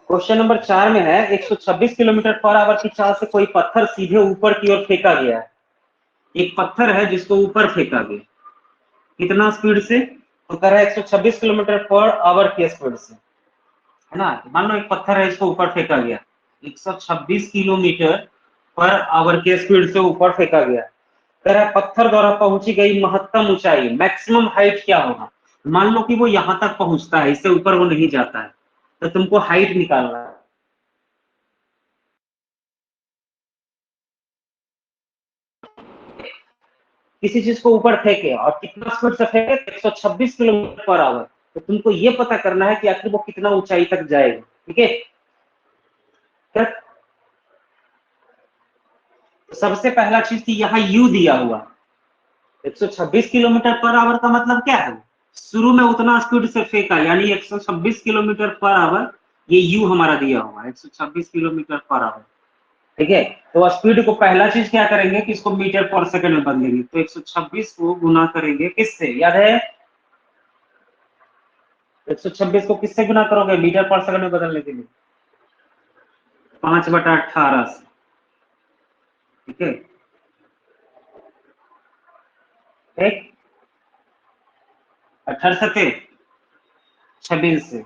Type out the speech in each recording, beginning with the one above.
Question number 4 में है 126 kilometre per hour की चाल से कोई पत्थर सीधे ऊपर की ओर फेंका गया है। एक पत्थर है जिसको ऊपर फेंका गया, कितना स्पीड से? तो कह रहा है 126 किलोमीटर पर आवर की स्पीड से, है ना। मान लो एक पत्थर है, इसको ऊपर फेंका गया 126 किलोमीटर पर आवर की स्पीड से ऊपर फेंका गया। कह रहा है पत्थर द्वारा पहुंची गई महत्तम ऊंचाई, मैक्सिमम हाइट क्या होगा? मान लो कि वो यहां तक पहुंचता है, इससे ऊपर वो नहीं जाता है, तो तुमको हाइट निकालना है। किसी चीज को ऊपर फेंके और कितना स्पीड से फेंके, 126 किलोमीटर पर आवर, तो तुमको ये पता करना है कि आखिर वो कितना ऊंचाई तक जाएगा। ठीक है, तो सबसे पहला चीज थी यहाँ यू दिया हुआ 126 किलोमीटर पर आवर का मतलब क्या है? शुरू में उतना स्पीड से फेंका, यानी 126 किलोमीटर पर आवर, ये यू हमारा दिया हुआ 126 किलोमीटर पर आवर। ठीक है, तो स्पीड को पहला चीज क्या करेंगे कि इसको मीटर पर सेकंड में बदलेंगे, तो 126 को गुना करेंगे किससे, याद है? 126 को किससे गुना करोगे मीटर पर सेकंड में बदलने के लिए? 5/18 से। ठीक है, ठीक, 18 से 26 से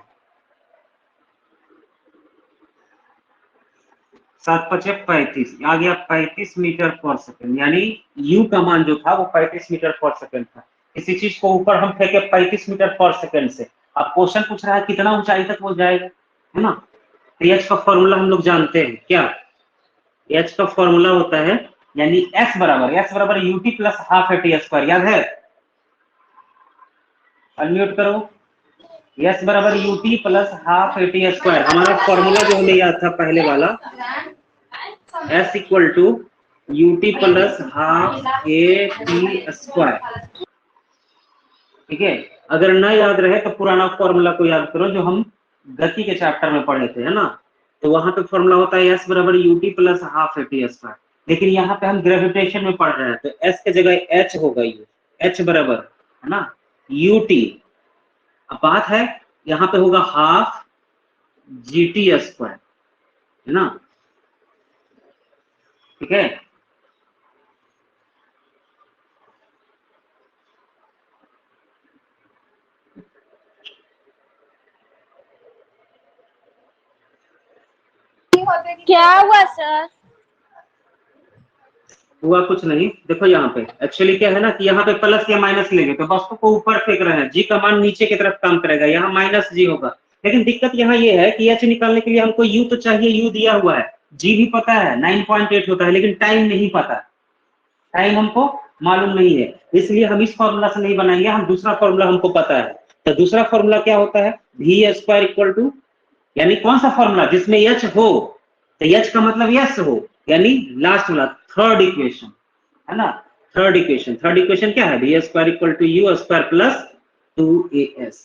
7×5 = 35, आ गया 35 मीटर पर सेकंड, यानी यू का मान जो था वो 35 मीटर पर सेकंड था। किसी चीज को ऊपर हम फेंके 35 मीटर पर सेकंड से, अब क्वेश्चन पूछ रहा है कितना ऊंचाई तक वो जाएगा, है ना। तो एच का फॉर्मूला हम लोग जानते हैं क्या? एच का फॉर्मूला होता है, यानी एस बराबर u t plus half a t square, याद है? अनम्यूट करो। एस बराबर u t plus half a t square, हमारा फॉर्मूला जो हमें याद था पहले वाला, s equal to u t plus half a t square. ठीक है, अगर ना याद रहे तो पुराना फॉर्मूला को याद करो जो हम गति के चैप्टर में पढ़े थे, है ना। तो वहां पे फॉर्मूला होता है एस बराबर u t plus half a t square, लेकिन यहाँ पे हम ग्रेविटेशन में पढ़ रहे हैं, तो एस के जगह एच होगा, ये एच बराबर, है ना, यूटी। अब बात है यहाँ पे होगा हाफ जी टी स्क्वायर, है ना। ठीक है, क्या हुआ सर? हुआ कुछ नहीं। देखो यहाँ पे एक्चुअली क्या है ना कि यहाँ पे प्लस या माइनस लेंगे तो वस्तु को ऊपर फेंक रहे हैं, जी का मान नीचे की तरफ काम करेगा, यहाँ माइनस जी होगा। लेकिन दिक्कत यहाँ ये है कि एच निकालने के लिए हमको यू तो चाहिए, यू दिया हुआ है, जी भी पता है 9.8 होता है, लेकिन टाइम नहीं पता, टाइम हमको मालूम नहीं है, इसलिए हम इस फॉर्मूला से नहीं बनाएंगे, हम दूसरा फॉर्मूला हमको पता है। तो दूसरा फॉर्मूला क्या होता है, वी स्क्वायर इक्वल टू, यानी कौन सा फॉर्मूला जिसमें एच हो, तो एच का मतलब यस हो, यानी लास्ट वाला थर्ड इक्वेशन, है ना। थर्ड इक्वेशन क्या है, v square equal to u square plus 2as।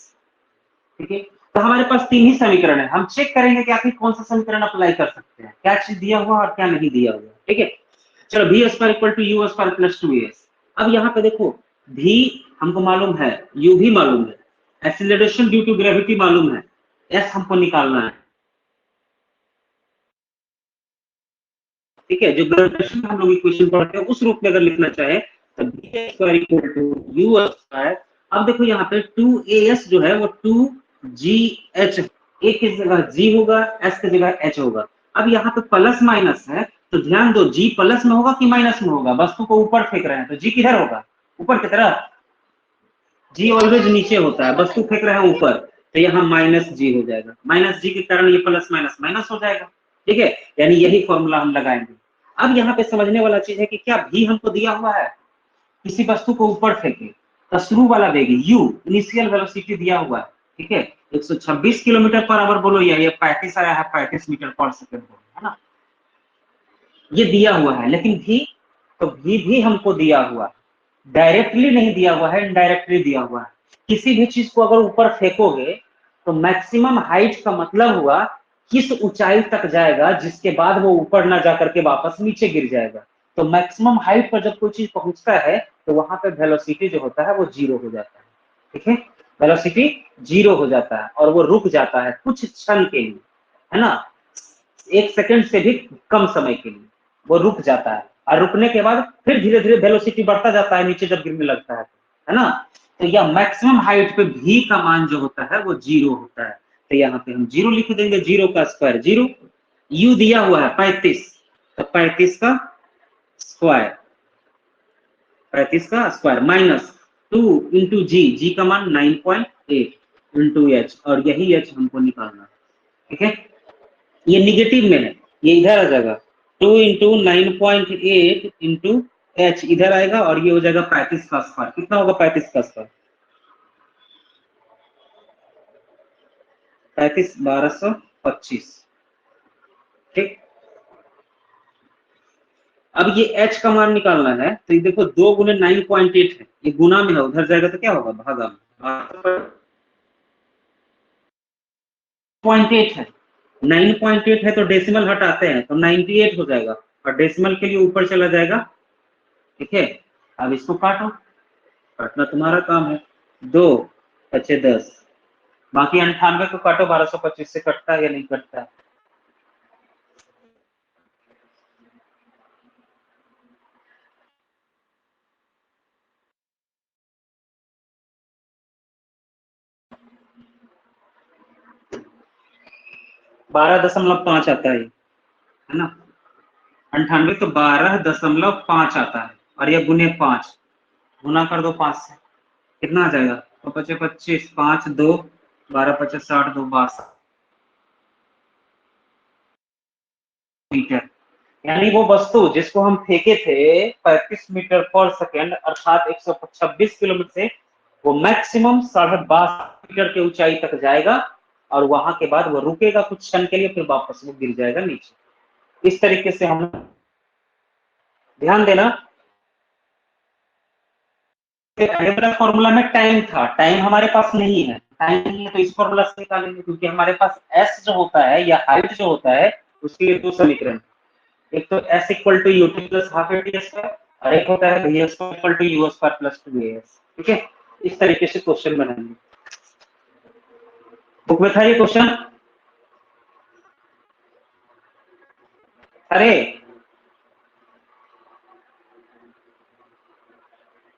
ठीक है, तो हमारे पास तीन ही समीकरण है, हम चेक करेंगे कि आखिर कौन सा समीकरण अप्लाई कर सकते हैं, क्या चीज दिया हुआ और क्या नहीं दिया हुआ। ठीक है, चलो v square equal to u square plus 2as। अब यहाँ पे देखो v हमको मालूम है, u भी मालूम है, एक्सीलरेशन ड्यू टू ग्रेविटी मालूम है, s हमको निकालना है। ठीक है, जो ग्रेविटेशन हम लोग इक्वेशन पढ़ते हैं उस रूप में अगर लिखना चाहे तो v square equal to u square. अब देखो यहाँ पे 2as जो है वो 2gh, एक की जगह g होगा, s की जगह h होगा। अब यहाँ पे प्लस माइनस है, तो ध्यान दो g प्लस में होगा कि माइनस में होगा, वस्तु को ऊपर फेंक रहे हैं तो g किधर होगा, ऊपर की तरफ। जी ऑलवेज नीचे होता है, वस्तु फेंक रहे हैं ऊपर, तो यहाँ माइनस जी हो जाएगा, माइनस जी के कारण ये प्लस माइनस माइनस हो जाएगा। ठीक है, यानी यही फॉर्मूला हम लगाएंगे। अब यहाँ पे समझने वाला चीज है कि क्या भी हमको दिया हुआ है, किसी वस्तु को ऊपर फेंके तो शुरू वाला वेग यू, इनिशियल वेलोसिटी दिया हुआ है। ठीक है, 126 किलोमीटर पर आवर बोलो या ये 35 आया है, 35 मीटर पर सेकंड बोलो, है ना, ये दिया हुआ है। लेकिन भी तो भी हमको दिया हुआ है, डायरेक्टली नहीं दिया हुआ है, इनडायरेक्टली दिया हुआ है। किसी भी चीज को अगर ऊपर फेंकोगे तो मैक्सिमम हाइट का मतलब हुआ किस ऊंचाई तक जाएगा जिसके बाद वो ऊपर ना जाकर के वापस नीचे गिर जाएगा। तो मैक्सिमम हाइट पर जब कोई चीज पहुंचता है तो वहां पे वेलोसिटी जो होता है वो जीरो हो जाता है। ठीक है, वेलोसिटी जीरो हो जाता है और वो रुक जाता है कुछ क्षण के लिए। है ना, 1 सेकंड से भी कम समय के लिए वो रुक जाता है, और रुकने के बाद फिर धीरे धीरे वेलोसिटी बढ़ता जाता है नीचे जब गिरने लगता है ना। तो यह मैक्सिमम हाइट पे v का मान जो होता है वो 0 होता है। तो यहाँ पे हम 0 लिख देंगे, 0 का स्क्वायर 0, u दिया हुआ है 35, तो 35 का स्क्वायर, 35 का स्क्वायर माइनस 2 इंटू जी का मान 9.8 इंटू एच, और यही एच हमको निकालना है, ठीक है। ये निगेटिव में है, ये इधर आ जाएगा, 2 इंटू 9.8 इंटू एच इधर आएगा, और ये हो जाएगा 35 का स्क्वायर। कितना होगा 35 का स्क्वायर? 35 1225, ठीक। अब ये h का मान निकालना है, तो ये देखो 2 गुने 9.8 है, ये गुना में है, उधर जाएगा तो क्या होगा, भागा में। 0.8 है, 9.8 है तो डेसिमल हटाते हैं तो 98 हो जाएगा, और डेसिमल के लिए ऊपर चला जाएगा, ठीक है। अब इसको काटो, काटना तुम्हारा काम है, 2 अच्छे 10, बाकी 98 को काटो, 1225 से कटता है या नहीं कटता है? बारह दशमलव पांच आता है ना, 98 तो 12.5 आता है, और ये गुने 5, गुना कर दो 5 से, कितना आ जाएगा, तो 25 25 5 2 12 50 60 2 62 मीटर। यानी वो वस्तु जिसको हम फेंके थे 35 मीटर पर सेकेंड अर्थात 126 किलोमीटर से, वो मैक्सिमम 12.5 मीटर के ऊंचाई तक जाएगा, और वहां के बाद वो रुकेगा कुछ क्षण के लिए, फिर वापस वो गिर जाएगा नीचे। इस तरीके से हम, ध्यान देना, फॉर्मूला में टाइम था, टाइम हमारे पास नहीं है, टाइम नहीं है तो इस फॉर्मूला से निकालेंगे, क्योंकि हमारे पास एस जो होता है या हाइट जो होता है उसके लिए दो समीकरण, एक तो s equal to u t plus half a t square, और एक होता है v square equal to u square plus 2as, ठीक है। इस तरीके से क्वेश्चन बनाएंगे। बुक में था ये क्वेश्चन? अरे